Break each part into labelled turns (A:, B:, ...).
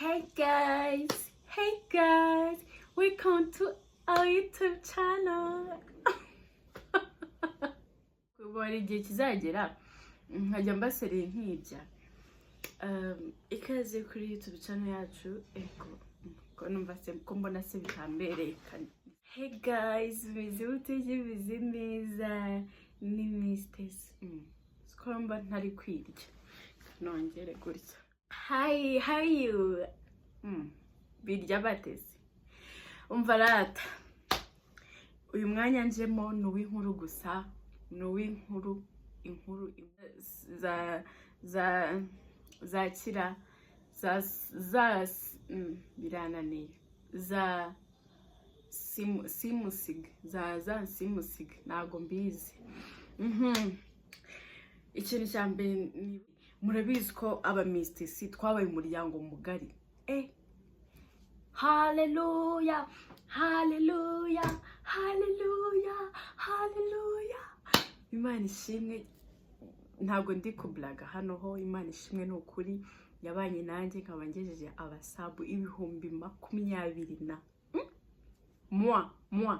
A: Hey guys, welcome to our YouTube channel. Kubona igihe kizagera nkajya mbasereye nk'ibya ikaze kuri YouTube channel yacu ko numva se ko mbona se bitamberekana. Hey guys, bizi neza ni Mrs. Skomba ntari kwirya nongere gutya. Hi, how are you? Birya batese. Umva rata. Uyu mwanya njemo nuw'inkuru gusa, nuw'inkuru, inkuru za kira za birananiye. Za simusig, za simusig nago mbizi. Ikintu cya mbere murabizi ko abamistisi twabaye umuryango mugari. Hallelujah, hallelujah, hallelujah, hallelujah. Imana ishimwe, ntabwo ndi kublaga hano ho. Imana ishimwe n'ukuri yabanye nanjye nkaba ngejeje abasabu 2020 na moi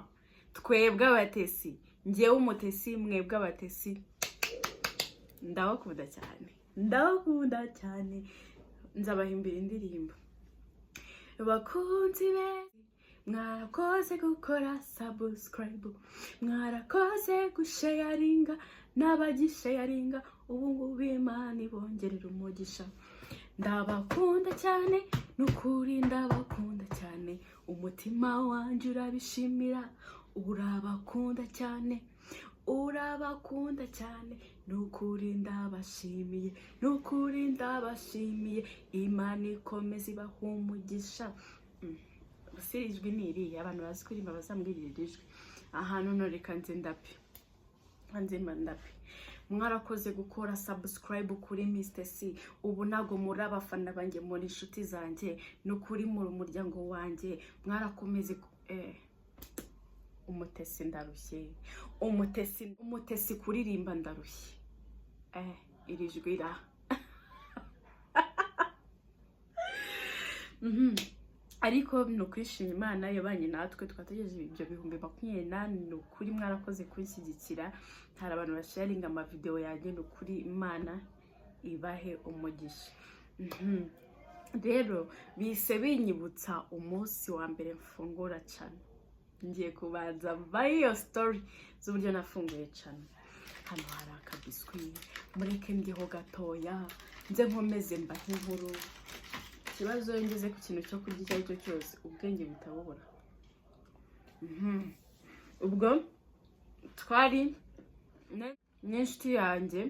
A: twebwe abatesi, ngewe umutesi, mwebwe abatesi. Ndabakunda cyane nzabahimbira indirimbo. Bakunzi be mwarakoze gukora subscribe, mwarakoze gusharinga n'abagisharinga, ubu Imana ibongerera umugisha. Ndabakunda cyane n'ukuri, ndabakunda cyane, umutima wanjye urabishimira. Urabakunda cyane n'ukuri ndabashimiye, Imana ikomeze ibaha umugisha. Usirijwe niri abantu bazi kuririmba bazambwirira ijwi ahantu noreka nze ndapi mwarakoze gukora subscribe kuri Mr. C. Ubu nago muri abafana banjye, muri inshuti zanjye, n'ukuri muri umuryango wanjye. Mwarakomeze umutesi ndarushye, umutesi kuririmba ndarushye. Iri jwi ra ariko nukwishima Imana yabanye natwe twategereje ibyo 2028. N'ukuri mwarakoze kunshyigikira, hari abantu basharinga ama video yanjye, n'ukuri Imana ibahe umugisha. Rero bise binyibutsa umunsi wa mbere mfungura cyane. Ngiye kubanza bayo story z'uburyo nafunguye cyane. Hano hari akabiswi, mureke ndiho gatoya nze nkomeze mba nk'inkuru. Ikibazo ngeze ku kintu cyo kurya icyo aricyo cyose ubwenge butabubura. Ubwo twari n'inshuti yanjye,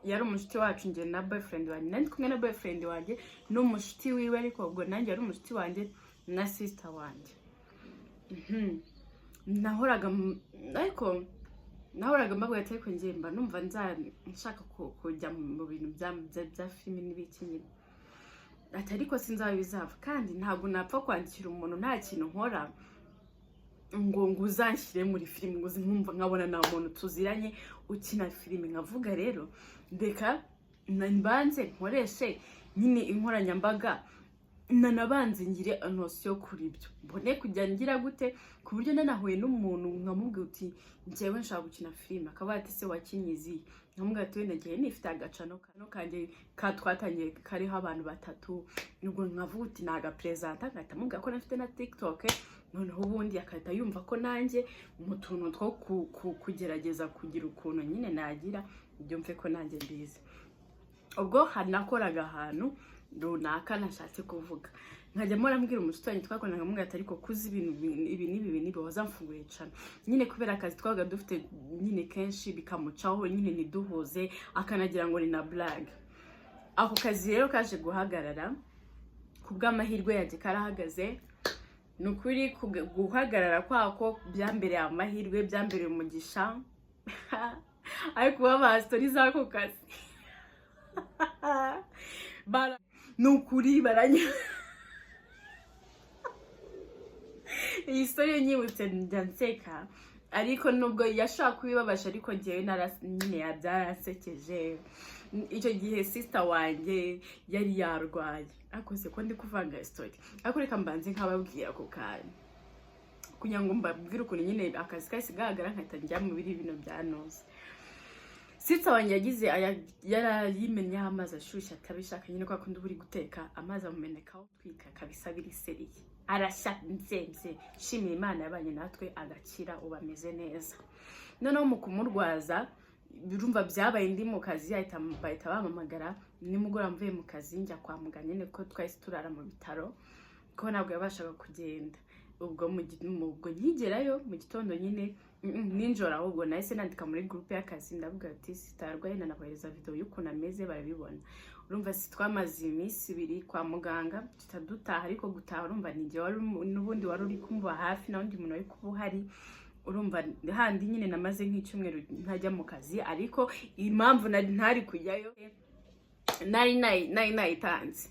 A: yari umushuti wacu njye na boyfriend wanjye. Nandi kumwe na boyfriend wanjye n'umushuti wiwe, ariko ubwo nanjye yari umushuti wanjye na sister wanjye. Nahoraga mbabwira ati ariko njye mba numva nshaka kujya mu bintu bya filimi n'ibiki nyine. Ati ariko sinzabe bizava, kandi ntabwo napfa kwandikira umuntu nta kintu nkora ngo uzanshyire muri filimi, ngo nkumva nkabona na umuntu tuziranye ukina filimi. Nkavuga rero ndeka mbanze nkoreshe nyine inkoranyambaga, nanabanze ngire anosiyo kuri ibyo, mbone kujya ngira gute ku buryo nanahuye n'umuntu nkamubwira uti njyewe nshaka gukina filime. Akaba ati se wakinyizi? Nkamubwira ati wenda ngiye nifite agacano kanjye twatangiye kariho abantu 3. Nubwo nkavuga uti naga presenta, ngahita mubwira ko nafite na TikTok. Noneho ubundi akahita yumva ko nanjye mu tuntu two kugerageza kugira ukuntu nyine nagira ibyo mve ko nanjye mbizi. Ubwo hari nakoraga ahantu runaka nashatse kuvuga, nkajya murambwira umushuti wanjye twakoranaga, mubwira ati ariko kuzi ibi wazamfunguye cyane nyine, kubera akazi twabaga dufite nyine kenshi bikamucaho nyine niduhuze, akanagira ngo ni na blague. Ako kazi rero kaje guhagarara kubw'amahirwe yanjye, karahagaze. Nukuri guhagarara kwako byambereye amahirwe, byambereye umugisha. Ariko baba story zako kazi nukuri baranya. Iyi story nyibutse njya nseka, ariko nubwo yashaka kubibabasha ariko njyewe nyine byarasekeje. Icyo gihe sister wanjye yari yarwaye, akoze ko ndi kuvanga story, ariko reka mbanze nkababwira ako kanya kugira ngo mbabwire ukuntu nyine akazi kahise gahagarara nkahita njya mu biri bino byanoze. Sister wanjye yagize yarayimenyeho amazi ashyushye atabishaka nyine kwa kundi uri guteka amazi amumenekaho twika kabisa biri seriye, arashya nzemze. Shimira Imana yabanye natwe agakira, uba ameze neza. Noneho mu kumurwaza birumva byabaye ndi mu kazi, bahita bamamagara nimugoroba mvuye mu kazi njya kwa muganga nyine ko twahise turara mu bitaro ko ntabwo yabashaga kugenda. Ubwo nkigerayo mu gitondo nyine ninjoro ahubwo nahise nandika muri groupe y'akazi ndavuga ati sitarwaye nanakohereza video y'ukuntu ameze barabibona. Urumva twamaze iminsi 2 kwa muganga tutadutaha, ariko gutaha urumva ninjye wari n'ubundi wari uri kumuba hafi na undi muntu wari kubuhari. Urumva handi nyine namaze nk'icyumweru ntajya mu kazi, ariko impamvu ntari kujyayo nari nayitanze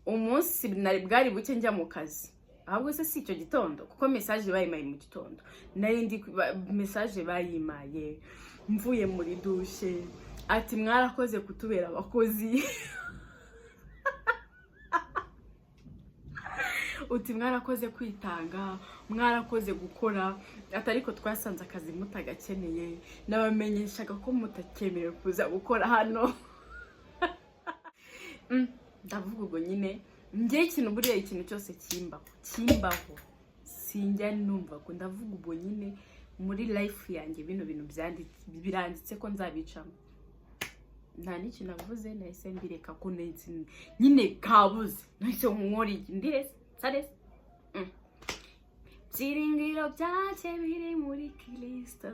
A: umunsi nari bwari buke njya mu kazi. Ahubwo se si icyo gitondo kuko message bayimaye mu gitondo, nari ndi message bayimaye mvuye muri douche ati mwarakoze kutubera abakozi uti mwarakoze kwitanga, mwarakoze gukora, atariko twasanze akazi mutagakeneye, nabamenyeshaga ko mutakemerewe kuza gukora hano. Ndavuga ubwo nyine njye ikintu buriya ikintu cyose kimbaho sinjya numva ko, ndavuga ubwo nyine muri life yanjye bino bintu biranditse ko nzabicamo. Nta n'ikintu navuze, nahise mbireka ko nyine kabuze, nahise nkora iki ndirese sarese. Byiringiro byaje biri muri Kristo.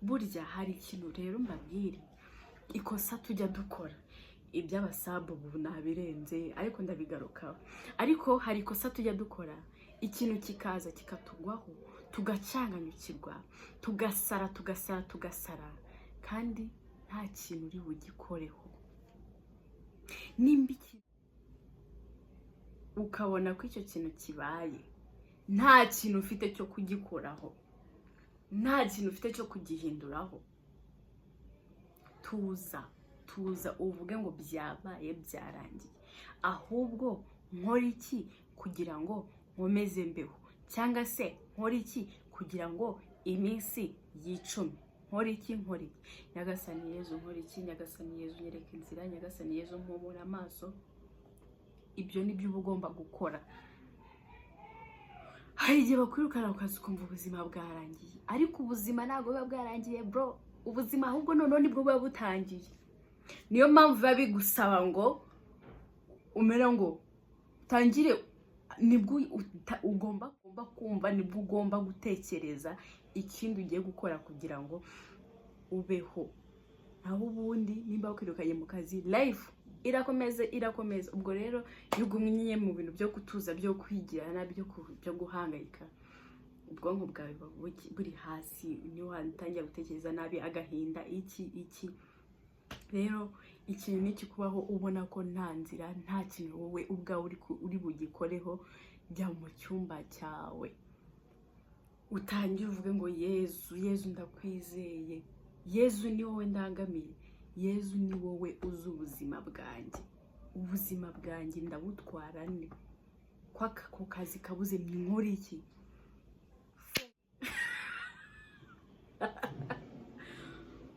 A: Burya hari ikintu rero mbabwire, ikosa tujya dukora iby'abasabu ubu nabirenze ariko ndabigarukaho, ariko hari ikosa tujya dukora ikintu kikaza kikatugwaho tugacanganyukirwa tugasara kandi nta kintu uri bugikoreho. Nimba ukabona ko icyo kintu kibaye nta kintu ufite cyo kugikoraho, nta kintu ufite cyo kugihinduraho, tuza uvuge ngo byabaye byarangiye, ahubwo nkora iki kugira ngo nkomeze mbeho, cyangwa se nkora iki kugira ngo iminsi yicumi, nkora iki Nyagasani Yezu nkora iki, Nyagasani Yezu nyereka inzira, Nyagasani Yezu mpumura amaso. Ibyo nibyo uba ugomba gukora. Hari igihe bakwirukana ukaza ukumva ubuzima bwarangiye, ariko ubuzima ntabwo buba bwarangiye bro, ubuzima ahubwo noneho nibwo buba butangiye. Niyo mpamvu biba bigusaba ngo umera ngo tangire, nibwo ugomba kumva, nibwo ugomba gutekereza ikindi ugiye gukora kugira ngo ubeho. Naho ubundi nimba ukwirukanye mu kazi, life irakomeza. Ubwo rero yugumye mu bintu byo kutuza, byo kwigirana, byo guhangayika, ubwonko bwawe buri hasi, niyo watangira gutekereza nabi, agahinda iki. Rero ikintu nikikubaho ubona ko nta nzira, nta kintu wowe ubwawe uri bugikoreho, jya mu cyumba cyawe utangiye uvuge ngo Yezu ndakwizeye, Yezu ni wowe ndangamiye, Yezu ni wowe uzi ubuzima bwanjye ndabutwara ne, ku kazi kabuze nkora iki?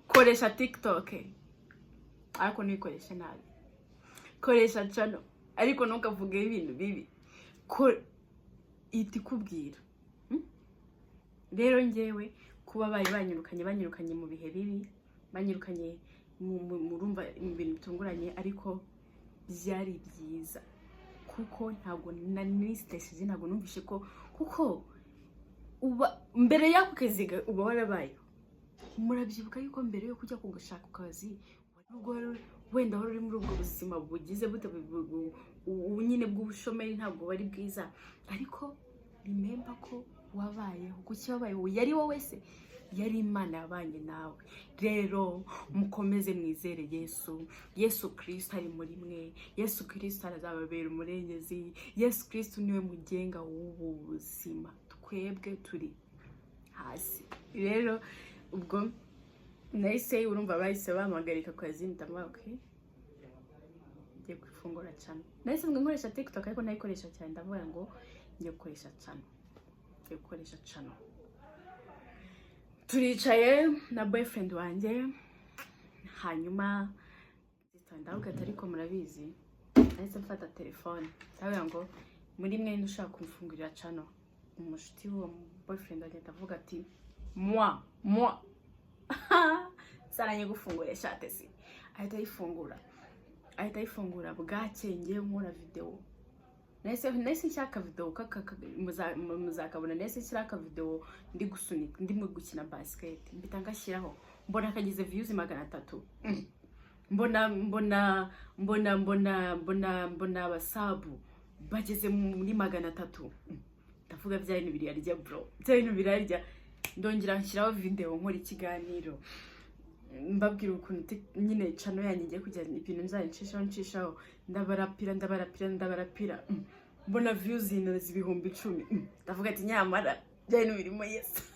A: Koresha TikTok ariko nikoreshe nabi, koresha channel ariko ntukavuge ibintu bibi, ko itikubwira. Rero njyewe kuba banyirukanye mu bihe bibi, banyirukanye murumva ibintu bitunguranye, ariko byari byiza kuko ntabwo nani stress, ntabwo numvishe ko, kuko mbere y'ako kazi uba warabaye. Murabyibuka yuko mbere yo kujya kugashaka akazi wenda wari uri muri ubwo buzima bugize bute nyine bw'ubushomeri, ntabwo wari bwiza, ariko remember ko wabayeho. Kuki wabayeho? Yari wowe se? Yari Imana yabanye nawe. Rero mukomeze mwizere Yesu Kristo ari muri mwe, Yesu Kristo azababera umurengezi, Yesu Kristo niwe mugenga w'ubu buzima twebwe turi hasi. Rero ubwo nahise urumva bahise bamagarika ku kazi ndamubwira okay ngiye kwifungura channel. Nahise nkoresha TikTok ariko nayikoresha cyane ndavuga ngo ngiye gukoresha channel. Turicaye na boyfriend wanjye hanyuma ndavuga ati ariko murabizi nahise mfata telefone ndavuga ngo muri mwe ndushaka kumfungurira channel. Umushuti wo boyfriend wanjye ndavuga ati moi saranye gufungura shate si ahita yifungura bwakenge nkora video. Nahise nshaka video muzakabona nahise nshaka video ndi gusunika ndimo gukina basket mbita ngashyiraho mbona kagize views 300. mbona abasabu bageze muri 300. ndavuga bya bintu birarya bro, bya bintu birarya. Ndongera nshyiraho video nkora ikiganiro mbabwira ukuntu nyine channel yanjye ngiye kujya ibintu nzancishaho ndabarapira mbona views z'ibihumbi 10. ndavuga ati nyamara bya bintu birimo yes.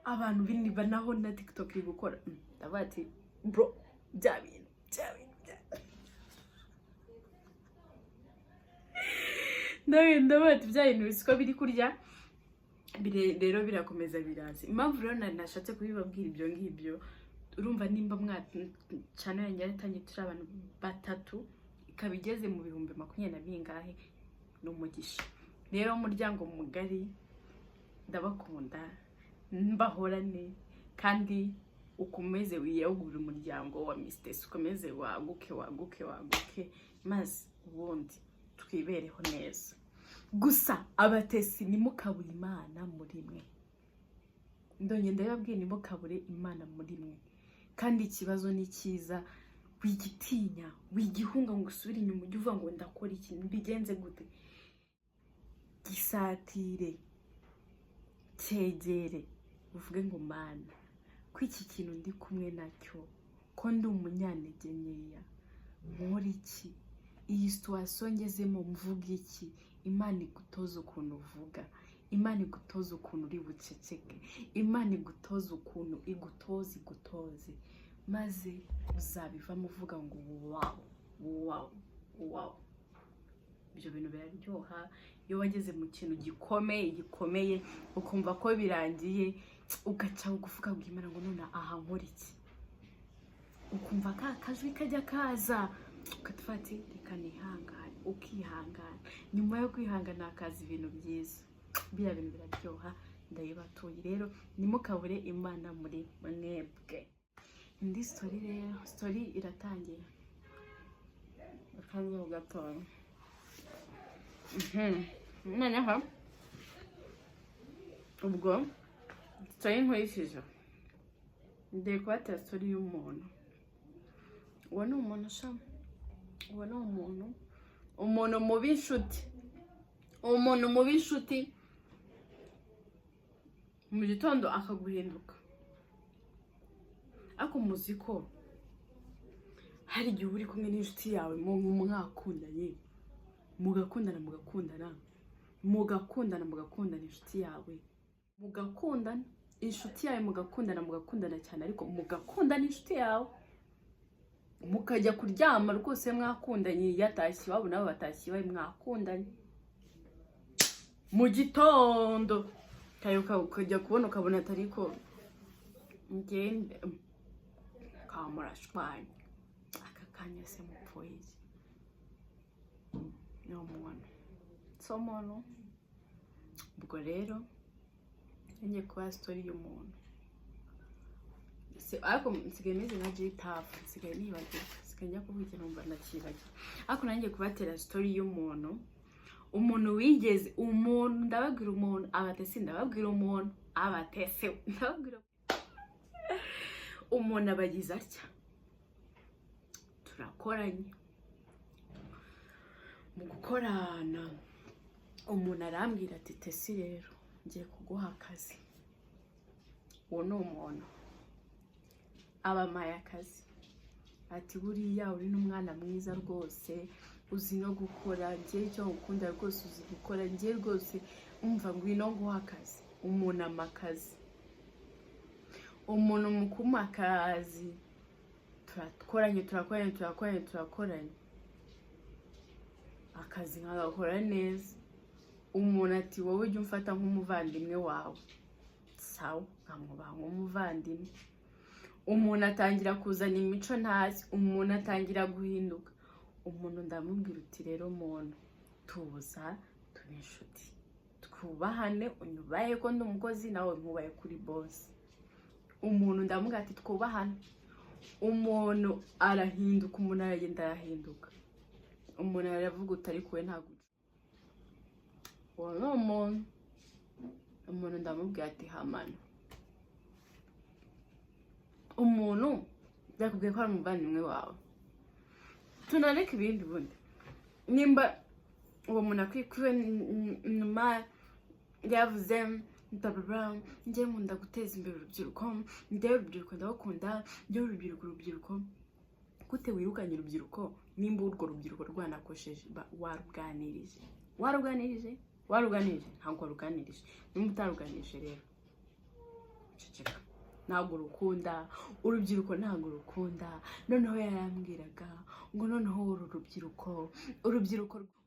A: Abantu biniba naho na TikTok iri gukora ndavuga ati bro bya bintu ndavuga ati bya bintu bisiko biri kurya rero birakomeza birazi. Impamvu rero nashatse kubibabwira ibyo ngibyo urumva nimba channel yanjye yaratangiye turi abantu 3 ikaba igeze mu bihumbi 20 bingahe n'umugisha. Rero umuryango mugari ndabakunda mbahorane kandi ukomeze wiyagura umuryango wa Mr. ukomeze waguke maze ubundi twibereho neza. Gusa abatesi nimukabura Imana muri mwe. Ndonye ndababwiye nimukabure Imana muri mwe. Kandi ikibazo ni cyiza wigitinya wigihunga ngo usubire inyuma ujye uvuga ngo ndakora ikintu bigenze gute. Gisatire cyegere uvuge ngo Mana kwiki kintu ndi kumwe nacyo ko ndi umunyantege nkeya nkora iki, iyi situation ngezemo mvuga iki. Imana igutoza ukuntu uvuga, Imana igutoza ukuntu uri buceceke, Imana igutoza ukuntu igutoze maze uzabivamo uvuga ngo wow. Ibyo bintu biraryoha iyo wageze mu kintu gikomeye ukumva ko birangiye ugaca ugufuka bw'Imana ngo none aha nkora iki. Ukumva kajwi kajya kaza ukatfati reka nihangane ukihangana. Nyuma yo kwihangana akaza ibintu byiza. Bya bintu biraryoha ndayibatuye. Rero nimukabure Imana muri mwebwe. Indi story rero story iratangiye akanzo gato. Noneho ubwo story nkoyishije ndeye kwata story y'umuntu. Uwo ni umuntu shama, uwo ni umuntu mubi inshuti mu gitondo akaguhinduka. Ako muziko hari igihe uri kumwe n'inshuti yawe mwakundanye mugakundana inshuti yawe mugakundana cyane ariko mugakundana inshuti yawe mukajya kuryama rwose mwakundanye yatashye iwabo nabo batashye iwawe mwakundanye. Mu gitondo ukajya kubona ukabona atariko ngende kamurashwanye aka kanya se mupfuye no muntu somono. Ubwo rero ngiye kuba story y'umuntu ariko nsigaye meze nka Jitafu, nsigaye nibagiwe, nsigaye njya kuvuga numva nakibagiwe. Ariko nanjye kubatera story y'umuntu wigeze ndababwira umuntu abatesi ndababwira umuntu abatese ndababwira umuntu abagize atya turakoranye. Mu gukorana umuntu arambwira ati Tesi rero ngiye kuguha akazi. Uwo ni umuntu abamaye akazi ati buriya uri n'umwana mwiza rwose uzi no gukora, ngiye cyo ngukunda rwose uzi gukora, ngiye rwose umva ngwino nguha akazi. umuntu amakazi, umuntu mu kumuha akazi turakoranye akazi nkagakora neza. Umuntu ati wowe ujya umfata nk'umuvandimwe wawe, sawa nkamwubaha nk'umuvandimwe. Umuntu atangira kuzana imico ntazi, umuntu atangira guhinduka. Umuntu ndamubwira uti rero muntu tuza tube inshuti, twubahane, unyubahe ko ndi umukozi nawe nkubahe kuri boss. Umuntu ndamubwira ati twubahane. Umuntu arahinduka, umuntu aragenda arahinduka. Umuntu aravuga utari kuwe ntago uwo ni umuntu. Umuntu ndamubwira ati hamana. Umuntu yakubwiye ko ari umuvandimwe wawe, tunareka ibindi bundi. Nimba uwo muntu akwiye nyuma yavuze ndabara njye nkunda guteza imbere urubyiruko, njyewe urubyiruko ndabakunda, njyewe urubyiruko gute wirukanye urubyiruko nimba urwo rubyiruko rwanakosheje? Waruganirije ntabwo waruganirije. Nimba utaruganirije rero ceceka, ntabwo rukunda urubyiruko, ntabwo rukunda. Noneho yarambwiraga ngo noneho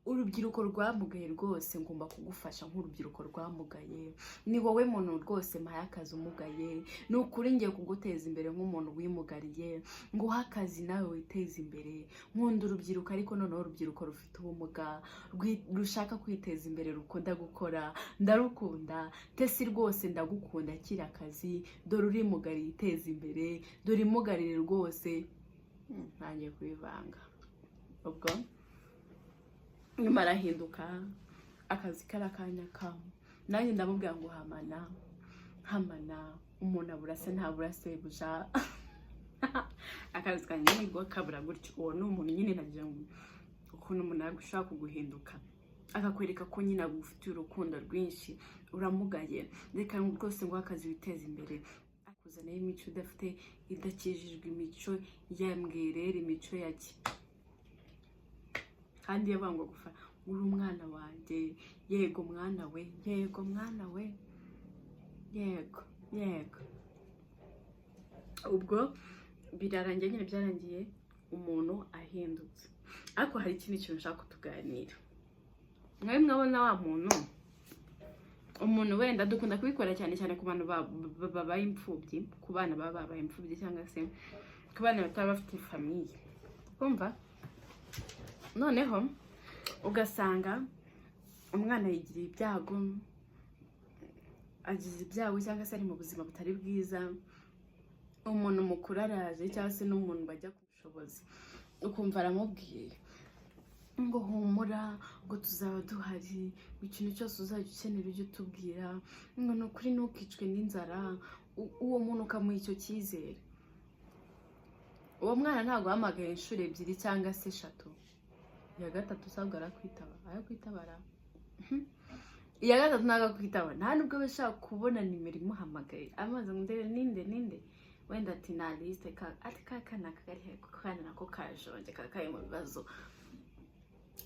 A: urubyiruko rwamugaye rwose ngomba kugufasha nk'urubyiruko rwamugaye. Ni wowe muntu rwose mpaye akazi umugaye, ni ukuri ngiye kuguteza imbere nk'umuntu wimugariye, nguha akazi nawe witeze imbere. Nkunda urubyiruko, ariko noneho urubyiruko rufite ubumuga rushaka kwiteza imbere, rukunda gukora, ndarukunda. Tesi rwose ndagukunda, kira akazi, dore urimugariye iteza imbere, dore imugarire rwose. Ntangiye kubivanga. Ubwo nyuma arahinduka, akazi karakanya kamwe. Nanjye ndamubwira ngo hamana. Umuntu abura se ntabura se buja. Akazi kanjye nibwo kabura gutyo. Uwo ni umuntu nyine nagira ngo ukuntu umuntu agushaka kuguhinduka, akakwereka ko nyine agufitiye urukundo rwinshi, uramugaye, reka rwose ngo akazi witeze imbere. Akuzanaho imico udafite, idakijijwe, imico yambwirera, imico yaki. Kandi yabango gufa uri umwana wanjye, yego mwana we, yego mwana we, yego. Ubwo birarangiye nyine, byarangiye umuntu ahindutse. Ariko hari ikindi kintu nshaka kutuganira. Mwawe mwabona wa umuntu wenda dukunda kubikora cyane cyane ku bantu babaye imfubyi, ku bana babaye imfubyi, cyangwa se ku bana bataba bafite famiye. Kumva? Noneho ugasanga umwana yigiriye ibyago, agize ibyago, cyangwa se ari mu buzima butari bwiza. Umuntu mukuru araje, cyangwa se n'umuntu bajya ku bushobozi, ukumva aramubwiye ngo humura, ngo tuzaba duhari, ikintu cyose uzajya ukenera ujye utubwira, ngo ni ukuri ntukicwe n'inzara. Uwo muntu ukamuha icyo cyizere. Uwo mwana ntabwo wahamagaye inshuro 2 cyangwa se 3, iya gatatu usabwa arakwitabara. Iya gatatu ntago kwitaba, nta nubwo bashaka kubona nimero imuhamagaye. Amaze ngo ndebe ninde wenda ati na liste ati kakana kagari kana nako kajonje kakaye mu bibazo.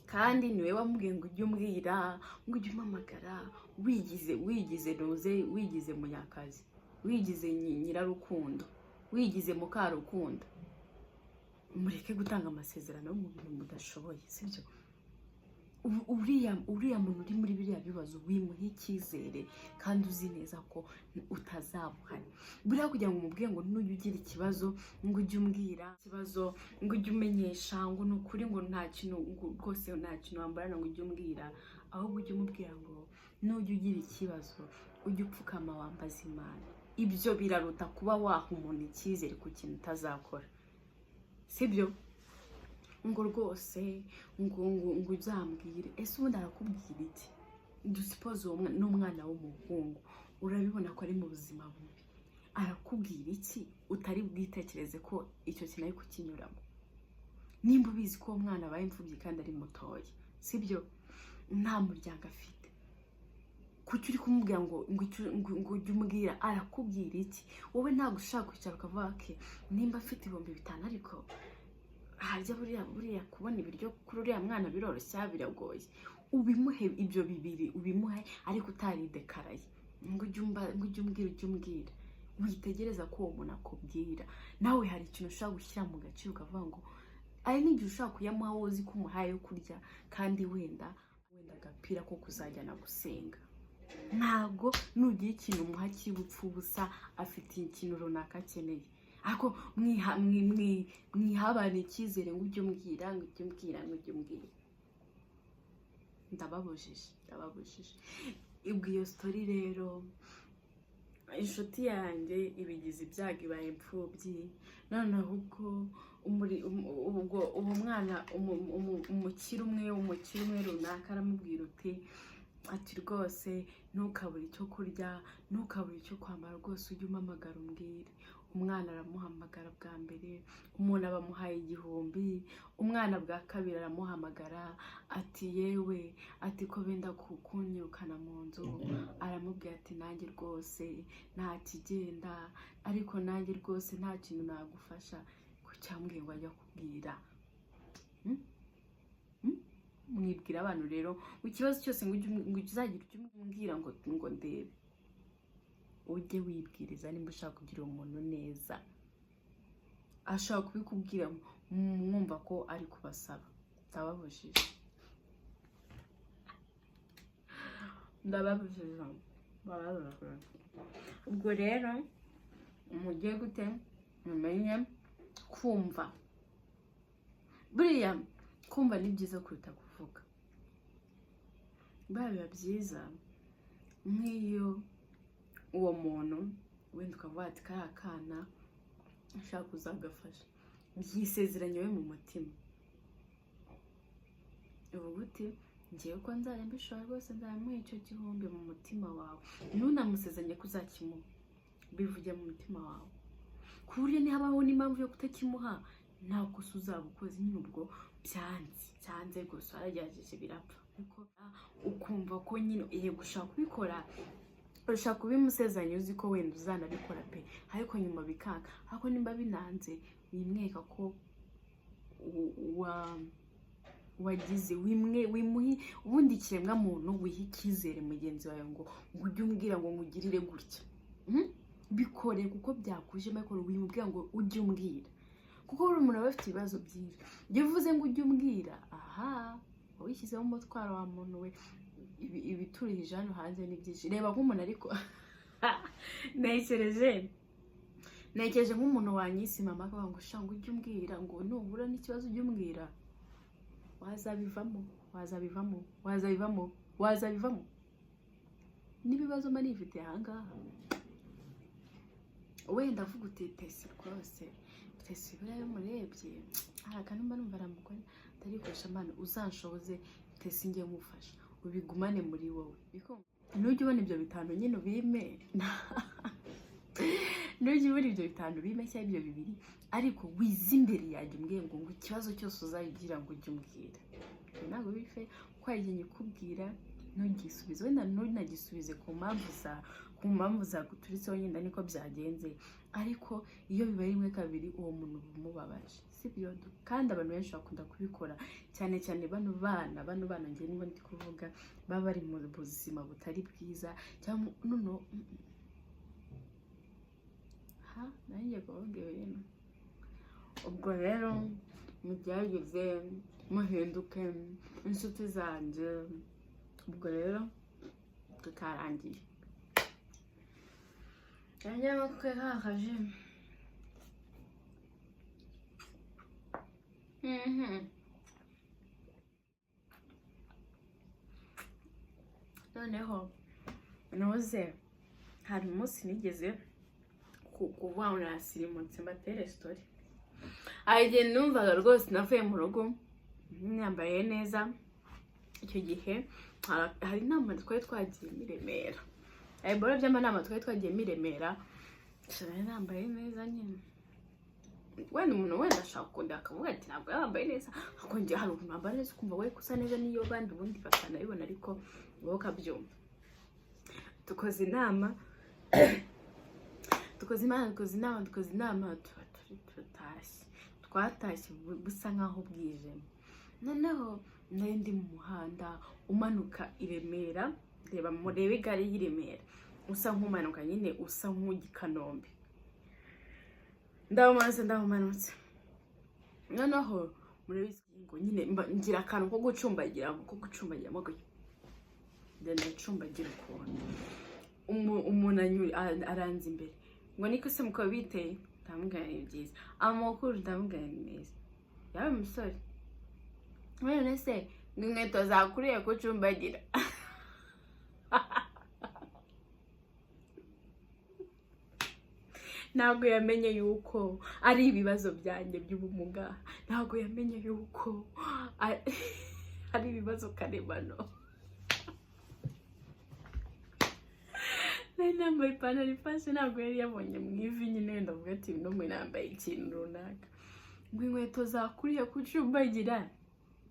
A: Kandi niwe wamubwiye ngo ujye umbwira, ngo ujye umpamagara, wigize roze, wigize munyakazi, wigize nyirarukundo, wigize mukarukundo. Mureke gutanga amasezerano mu bintu mudashoboye, sibyo? Uriya muntu uri muri biriya bibazo wimuha icyizere, kandi uzi neza ko utazabuhana. Buriya kugira ngo umubwiye ngo n'ujye ugira ikibazo ngo ujye umbwira ikibazo, ngo ujye umenyesha, ngo ni ukuri ngo nta kintu rwose, nta kintu wambarana ngo ujye umbwira, ahubwo ujye umubwira ngo n'ujye ugira ikibazo ujye upfukama wambaza Imana. Ibyo biraruta kuba waha umuntu icyizere ku kintu utazakora, sibyo? Ngo rwose ngo uzambwire. Ese ubundi arakubwira iki? Dusipoze n'umwana w'umuhungu, urabibona ko ari mu buzima bubi, arakubwira iki utari bwitekereze ko icyo kintu ari kukinyuramo? Nimba ubizi ko umwana abaye imfubyi kandi ari mutoya, sibyo? Nta muryango afite, kuki uri kumubwira ngo ujye umbwira? Arakubwira iki? Wowe ntabwo ushaka kwicara ukavuga ke nimba afite 5,000 ariko harya buriya kubona ibiryo kuri uriya mwana biroroshye, biragoye. Ubimuhe ibyo 2, ubimuhe ariko utaridekaraye. ngo ujye umbwira witegereza ko uwo muntu akubwira nawe hari ikintu ushaka gushyira mu gaciro ukavuga ngo ari n'igihe ushaka kuyamuha wowe uzi ko umuhaye yo kurya kandi wenda agapira ko kuzajyana gusenga. Ntabwo nugira ikintu umuha kibupfa ubusa afite ikintu runaka akeneye, ariko mwihabane icyizere ngo ujye umbwira. Ndababujije. Ubwo iyo story rero inshuti yanjye ibigize ibyago ibaye imfubyi, noneho ubwo uwo mwana umukire umwe runaka aramubwira ati rwose ntukabure icyo kurya ntukabure icyo kwambara rwose ujye umpamagara umbwire. Umwana aramuhamagara bwa mbere, umuntu abamuhaye 1000. Umwana bwa kabiri aramuhamagara ati yewe ati ko benda kunyirukana mu nzu. Aramubwira ati nanjye rwose nta kigenda, ariko nanjye rwose nta kintu nagufasha. Kucyambwiye ngo ajya kubwira. Mwibwira abantu rero ikibazo cyose ngo uzagira icyo umbwira ngo ndebe. Ujye wibwiriza nimba ushaka kugira umuntu neza. Ashaka kubikubwira mwumva ko ari kubasaba. Ndababujije. Ubwo rero mugiye gute mumenye kumva. Buriya kumva ni byiza kuruta kuvuga. Biba byiza nk'iyo uwo muntu wenda ukavuga ati kariya kana ushaka kuzagafasha byisezeranye we mu mutima. Uvuga uti ngiye ko nzajya mbishora rwose nzamuha icyo 1000 mu mutima wawe. Ntunamusezeranye ko uzakimuha, bivuge mu mutima wawe, ku buryo nihabaho n'impamvu yo kutakimuha nta kosa uzaba ukoze. Nyine ubwo byanze rwose waragerageje birapfa, ariko ukumva ko nyine iyo gushaka kubikora urashaka kubimusezeranya uzi ko wenda uzanabikora pe, ariko nyuma bikanga. Ariko nimba binanze wimweka ko wagize wimuhi ubundi kiremwa muntu wiha icyizere mugenzi wawe ngo ujye umbwira ngo ngugirire gutya. Bikore kuko byakuje makoro wimubwira ngo ujye umbwira, kuko buri muntu aba afite ibibazo byinshi. Iyo uvuze ngo ujye umbwira, aha wishyizeho umutwaro wa muntu we. Ibiturije hano hanze ni byinshi. Reba nk'umuntu ariko nekereje nk'umuntu wanyise mama akavuga ngo shanga ujye umbwira ngo nubura n'ikibazo ujye umbwira. Wazabivamo n'ibibazo mba nifite ahangaha. Wenda avuga uti pesi rwose pesi buriya murebye akantu mba numva aramukora atarikoresha mana uzanshoboze pesi ngiye mufasha ubigumane muri wowe. Nujya ubona ibyo 5 nyine ubime. Nujya ubona ibyo 5 bime cyangwa ibyo 2, ariko wize imbere yajya umbwiye ngo ikibazo cyose uzayigira ngo ujye umbwira. Ntabwo bife kwagiye kubwira ntugisubize, wenda ntunagisubize ku mpamvu zaguturitseho nyine niko byagenze. Ariko iyo bibaye 1-2 uwo muntu bumubabaje, sibyo? Kandi abantu benshi bakunda kubikora, cyane bano bana ngiye niba ndi kuvuga baba bari mu buzima butari bwiza cyangwa nanjye kuvuga ibintu. Ubwo rero mugerageze muhinduke inshuti zanjye. Ubwo rero tutarangiye cyane bakwe kakaje noneho noze hari umunsi nigeze kuva unasirimutse mbatere story. Agiye numvaga rwose navuye mu rugo nyambaye neza. Icyo gihe hari inama twari twagiye i Remera. Bora by'amanama twari twagiye i Remera. Cyane nambaye neza nyine. Wenda umuntu wenda ashaka kundi akavuga ati ntabwo yambaye neza, akongera hari umuntu wambaye neza ukumva we kusa neza niyo bandi ubundi bakanabibona, ariko wowe ukabyumva. Dukoze inama twatashye busa nkaho bwije. Noneho nari ndi mu muhanda umanuka i Remera, murebe igare y'i Remera. usa nk'umanuka nyine usa nk'ugikanombe. Ndahumanutse noneho murabizi ngo nyine ngira akantu ko gucumbagira mo gutya, ndacumbagira ukuntu umuntu aranze imbere ngo niko se muko biteye, ndamubwira ni byiza, amakuru ndamubwira ni meza, yawe musore none se inkweto zakuriye kucumbagira. Ntabwo yamenye yuko ari ibibazo byanjye by'ubumuga, ntabwo yamenye yuko ari ibibazo karemano. Nari nambaye ipantaro ifashe, ntabwo yari yabonye mu ivi nyine, ndavuga ati no mwe nambaye ikintu runaka, ngo inkweto zakuriye kucumbagira.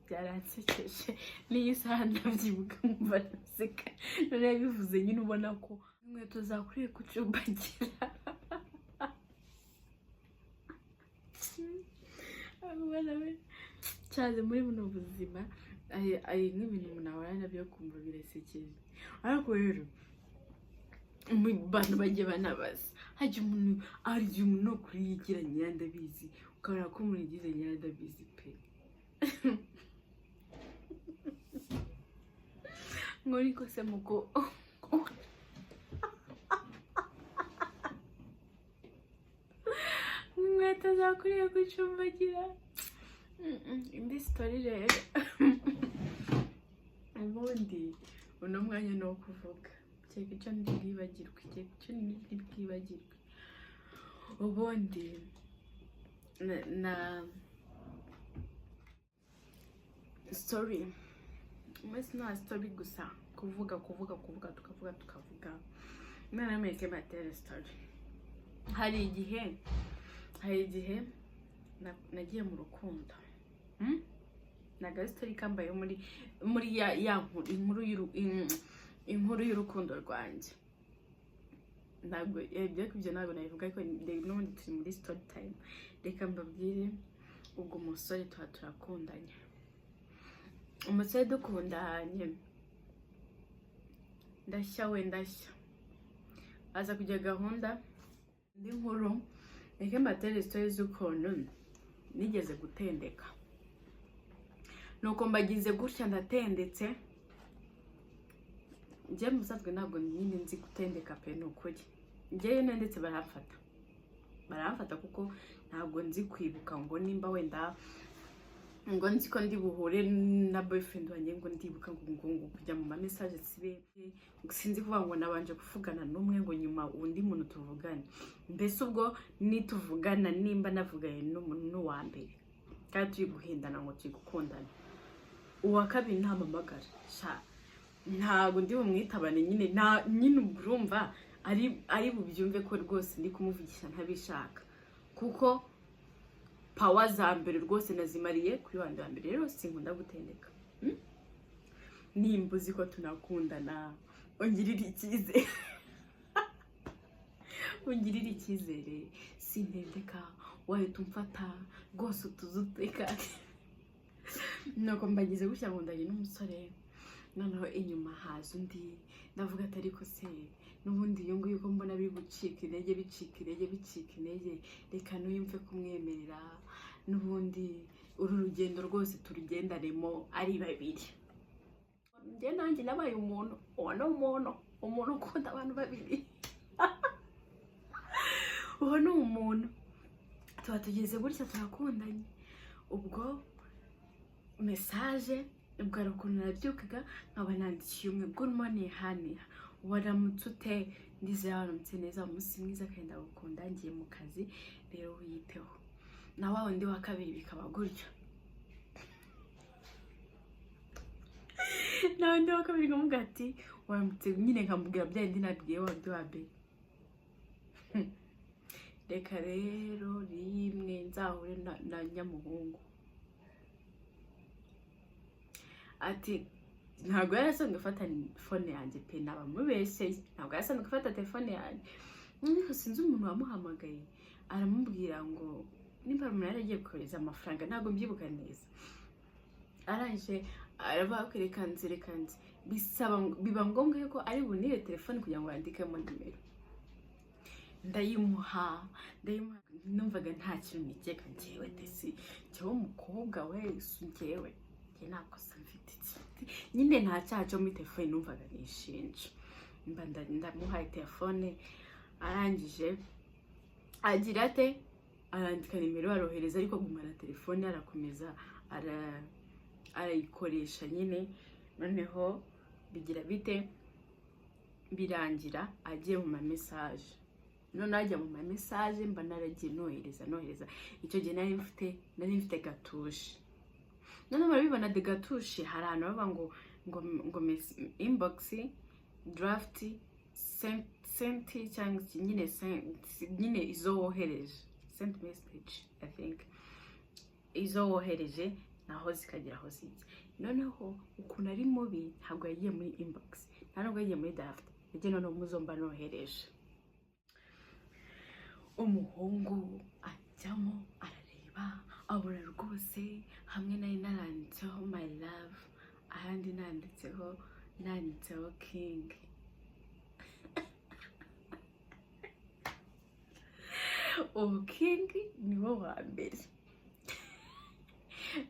A: Byaransekeje n'iyi saha ndabyibuka nkumva naseka, none yabivuze nyine ubona ko inkweto zakuriye kucumbagira. Cyaze muri buno buzima ari nk'ibintu umuntu ahora nabyo kumva birasekeje. Ariko rero mu bantu bagiye banabaza, hajya umuntu no kuri yigira Nyirandabizi, ukabona ko umuntu yigize Nyirandabizi pe. ngo niko se muko inkweto zakuriye kucumbagira. Indi story rero ubundi uno mwanya no kuvuga cyeka icyo ntibwibagirwe, ubundi na story mwese na story gusa kuvuga tukavuga mwana meke batera story. Hari igihe nagiye mu rukundo, naga story kambaye muri ya inkuru y'urukundo rwanjye. Ntabwo ibyo ntabwo nabivuga, ariko n'ubundi turi muri story time. Reka mbabwire, ubwo umusore turakundanye, umusore dukundanye ndashya aza kujya gahunda ndi nkuru. Reka mbatere story z'ukuntu nigeze gutendeka, nuko mbagize gutya ndatendetse. Njye musanzwe ntabwo nyine nzi gutendeka pe, n'ukuri njyewe nendetse baramfata kuko ntabwo nzi kwibuka ngo nimba wenda ngo nzi ko ndi buhure na boyfriend wanjye, ngo ndibuka ngo kujya mu ma message sibe, sinzi kuvuga ngo nabanje kuvugana n'umwe ngo nyuma undi muntu tuvugane. Mbese ubwo nituvugana nimba navuganye n'umuntu wa mbere kandi turi guhindana ngo turi gukundana, uwa kabiri ntamamagara sha, ntago ndi bumwitabane nyine urumva ari bubyumve ko rwose ndi kumuvugisha ntabishaka, kuko power za mbere rwose nazimariye kuri wandi wa mbere. Rero sinkunda gutendeka. Nimbuzi ko tunakundana, ungirira icyizere sintendeka, wahita umfata rwose utuzuteka. Nuko mbagize gutya nkundanye n'umusore, noneho inyuma haza undi, ndavuga ati ariko se n'ubundi iyo nguyu ko mbona biri bicika intege, reka nuyumve kumwemerera, n'ubundi uru rugendo rwose turugendanemo ari babiri. Njye nanjye nabaye umuntu ukunda abantu babiri. Uwo ni umuntu tuba tugeze gutya turakundanye. Ubwo message ubwo ari ukuntu nabyukaga nkaba nandikiye umwe, good morning honey, waramutse ute, ndizera waramutse neza, umunsi mwiza kandi ndagukunda, ngiye mu kazi rero wiyiteho. Na wa wundi wa kabiri bikaba gutyo, na wundi wa kabiri nkamubwira ati waramutse, nyine nkamubwira bya bindi nabwiye wa wundi wa mbere. Reka rero rimwe nzahure na Nyamuhungu ati ntabwo yarasanzwe gufata phone yanjye pe, nabamubeshye, ntabwo yarasanzwe gufata telefone yanjye. Niko sinzi umuntu wamuhamagaye aramubwira ngo nimba umuntu yaragiye kohereza amafaranga, ntabwo mbyibuka neza. Arangije arabakwerekanze biba ngombwa yuko ari bunire telefone kugira ngo yandikemo nimero. Ndayimuha numvaga nta kintu nikeka njyewe desi cyo umukobwa wese njyewe nakosa mfite nyine nta cyaha cyo muri telefone numvaga nishinja. Mba ndamuhaye telefone, arangije agira ate arandika nimero arohereza, ariko gumana telefone arakomeza arayikoresha nyine. Noneho bigira bite birangira agiye mu message. None ajya mu message mba naragiye nohereza. Icyo gihe nari mfite gatouche. None marabibona de gatouche hari ahantu baba ngo inbox, draft, sent cyangwa nyine izo wohereje, sent message I think, izo wohereje naho zikagira aho zijya. Noneho ukuntu ari mubi ntabwo yagiye muri inbox, ntabwo yagiye muri draft, yagiye noneho muzomba nohereje. Umuhungu ajyamo arareba abura rwose, hamwe nari naranditseho my love, ahandi nanditseho king. King niwo wa mbere,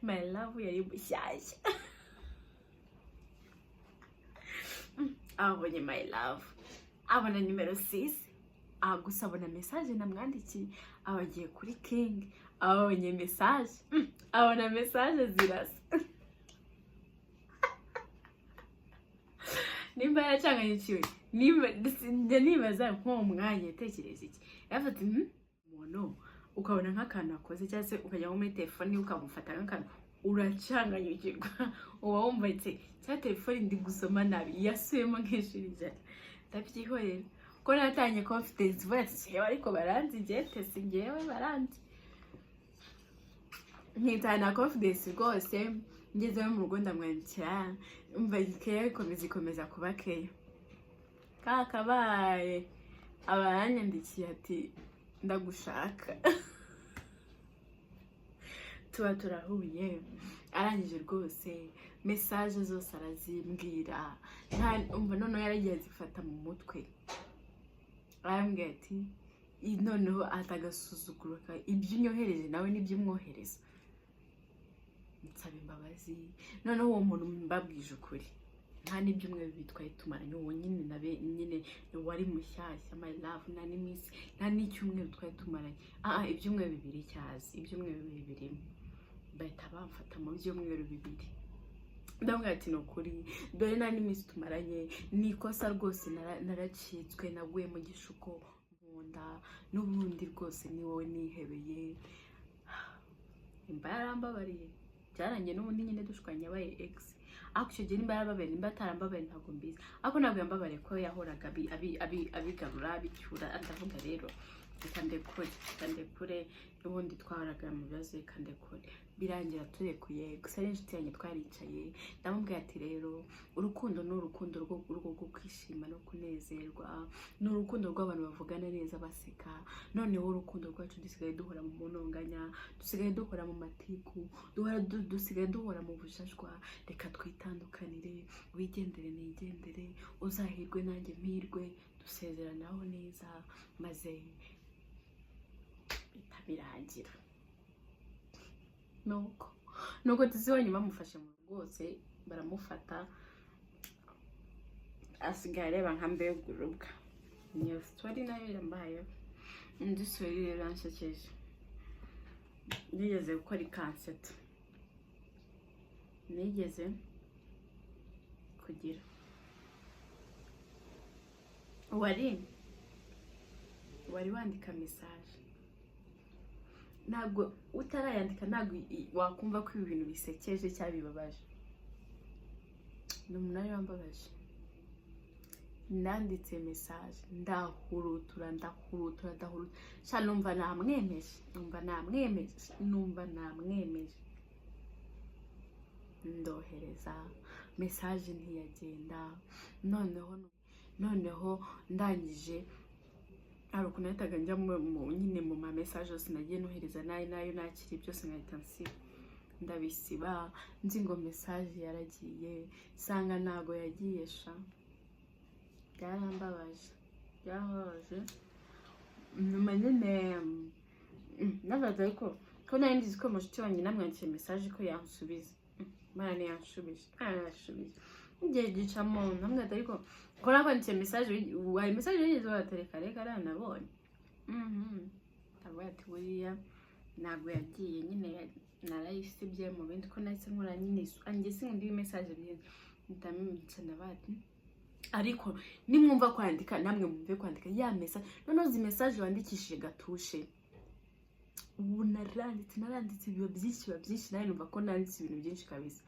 A: my love yari mushyashya. Abonye my love, abona nimero 6, gusa abona message namwandikiye, abagiye kuri king, abonye message, abona message zirasa. Nimba yacanganyikiwe, nibaza nko mwanya tekereza iki, yafata umuntu ukabona nk'akantu akoze cyangwa se ukajya muri telefone ukamufata nk'akantu, uracanganyikirwa. Uba wumva ati cya telefone ndi gusoma nabi, yasuyemo nk'ishuri ijana. Ndabyihorera ko natanye confidence voice, ariko baranzi jete singewe baranzi. Nkitana confidence rwose, ngeze mu rugo ndamwandikira, umva ikeya ikomeza kuba keya. Kakabaye abaranyandikiye ati ndagushaka. Tuba turahuye, arangije rwose message zose arazimbwira, umva noneho yaragiye azifata mu mutwe. Arambwira ati noneho atagasuzuguruka, ibyo unyohereje nawe nibyo umwohereza. Nsaba imbabazi. Noneho uwo muntu mbabwije ukuri, nta n'ibyumwe bitwaye tumaranye, uwo nyine wari mushyashya my love, nta n'iminsi nta n'icyumweru twari tumaranye, ibyumweru 2 cyazi, ibyumweru 2 birimo, bahita bamfata mu byumweru 2. Ndamubwira ati no kuri dore nta n'iminsi tumaranye, nikosa rwose naracitswe, naguye mu gishuko nkunda, n'ubundi rwose ni wowe nihebeye. Imba yarambabariye, byarangiye n'ubundi nyine dushwanye yabaye ex. Icyo gihe nimba yarababariye nimba atarambabaye ntabwo mbizi, ariko ntabwo yambabariye ko yahoraga abigarura abicyura. Ndavuga rero reka ndekure, n'ubundi twahoraga mu bibazo, reka ndekure. Birangira turekuye, gusa ari inshuti yanjye twaricaye. Ndamubwira ati rero urukundo ni urukundo rwo kwishima no kunezerwa, ni urukundo rw'abantu bavugana neza baseka. Noneho urukundo rwacu dusigaye duhora mu munonganya, dusigaye duhora mu matiku, dusigaye duhora mu bujajwa. Reka twitandukanire, wigendere nigendere, uzahirwe nanjye mpirwe, dusezeranaho neza, maze bitabirangira. Nuko tuzibonye bamufashe mu rwose, baramufata asigaye areba nka mbegurubwa. Niyo story nayo yambaye. Indi story rero anshakeje, nigeze gukora ikanseta, nigeze kugira wari wandika message, ntabwo utarayandika ntabwo wakumva ko ibintu bisekeje cyangwa bibabaje. N'umunani wambabaje, nanditse message ndahurutura sha numva namwemeje, ndohereza message ntiyagenda. Noneho ndangije ari ukuntu nahitaga njya nyine mu ma message yose nagiye nohereza nayo nakiri byose nkahita nsiba. ndabisiba nzi ngo message yaragiye sanga ntago yagiye sha. Byarambabaje nyuma nyine nabaza ko nari ndizi ko mushiki wanjye namwandikiye message ko yansubiza. Mana ntiyanshubije igihe gicamo namwaza ariko ko nakwandikiye message wayi message yigeze watereka reka nabonye ntabwo ati buriya ntabwo yagiye nyine narayisibye mu bindi ko nahise nkora nyine anjye singundi message byinshi ndamutse nabati ariko nimwumva kwandika namwe mumve kwandika ya message noneho zi message wandikishije gatushe ubu naranditse ibyo byinshi nawe numva ko nanditse ibintu byinshi kabisa.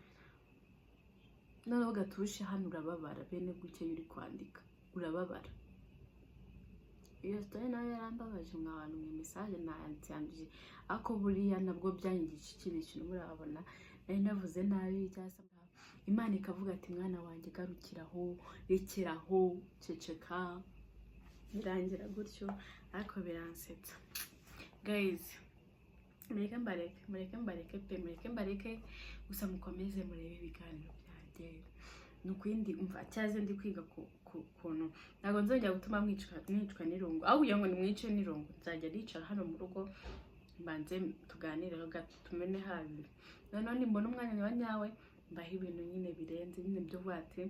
A: Noneho gatushe hano urababara bene guke yuri kwandika urababara. Iyo story nawe yarambabaje mwabantu mu message nayanditse ako buriya nabwo byanyigisha ikindi kintu murabona nari navuze nabi cyasa Imana ikavuga ati mwana wanjye garukiraho rekeraho ceceka birangira gutyo ariko biransetsa. Guys mureke mbareke gusa mukomeze murebe ibiganiro byanjye nukwindi umva cyaze ndi kwiga kuntu ntago nzongera gutuma mwicwa n'irungu aho kugira ngo nimwice n'irungu nzajya nicara hano mu rugo mbanze tuganire gato tumene habi noneho nimbona umwanya wa nyawe mbaha ibintu nyine birenze nyine byo bwate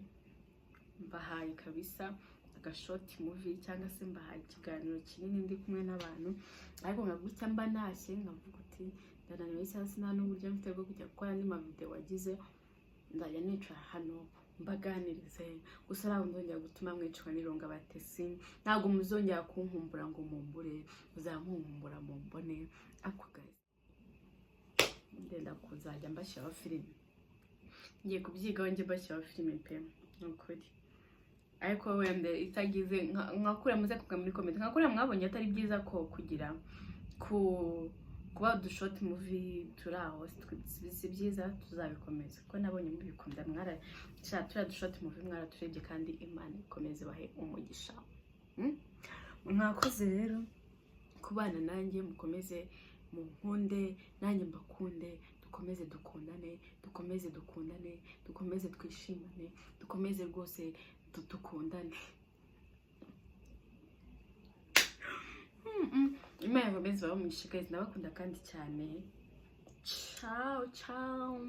A: mbahaye kabisa agashoti movie cyangwa se mbahaye ikiganiro kinini ndi kumwe n'abantu ariko nkagutya mba nashye nkavuga uti ndananiwe cyangwa se nta n'uburyo mfite bwo kujya gukora andi mavideo wagize ndajya nicara hano mbaganirize gusa ntabwo nzongera gutuma mwicwa n'irungu abatesi ntabwo muzongera kunkumbura ngo mumbure muzamunkumbura mumbone ako guys ndenda kuzajya mbashyiraho filime ngiye kubyigaho njye mbashyiraho filime pe nukuri ariko wende itagize nkakura muze kuvuga muri comment nkakura mwabonye atari byiza ko kugira kuba dushot movie turaho si byiza tuzabikomeza ko nabonye mubikunda mwara dushot movie mwaraturebye kandi Imana ikomeze bahe umugisha. Mwakoze rero kubana nanjye mukomeze munkunde nanjye mbakunde dukomeze dukomeze twishimane dukomeze rwose dukundane. Imana ikomeze bahe umugisha guys ndabakunda kandi cyane. Ciao.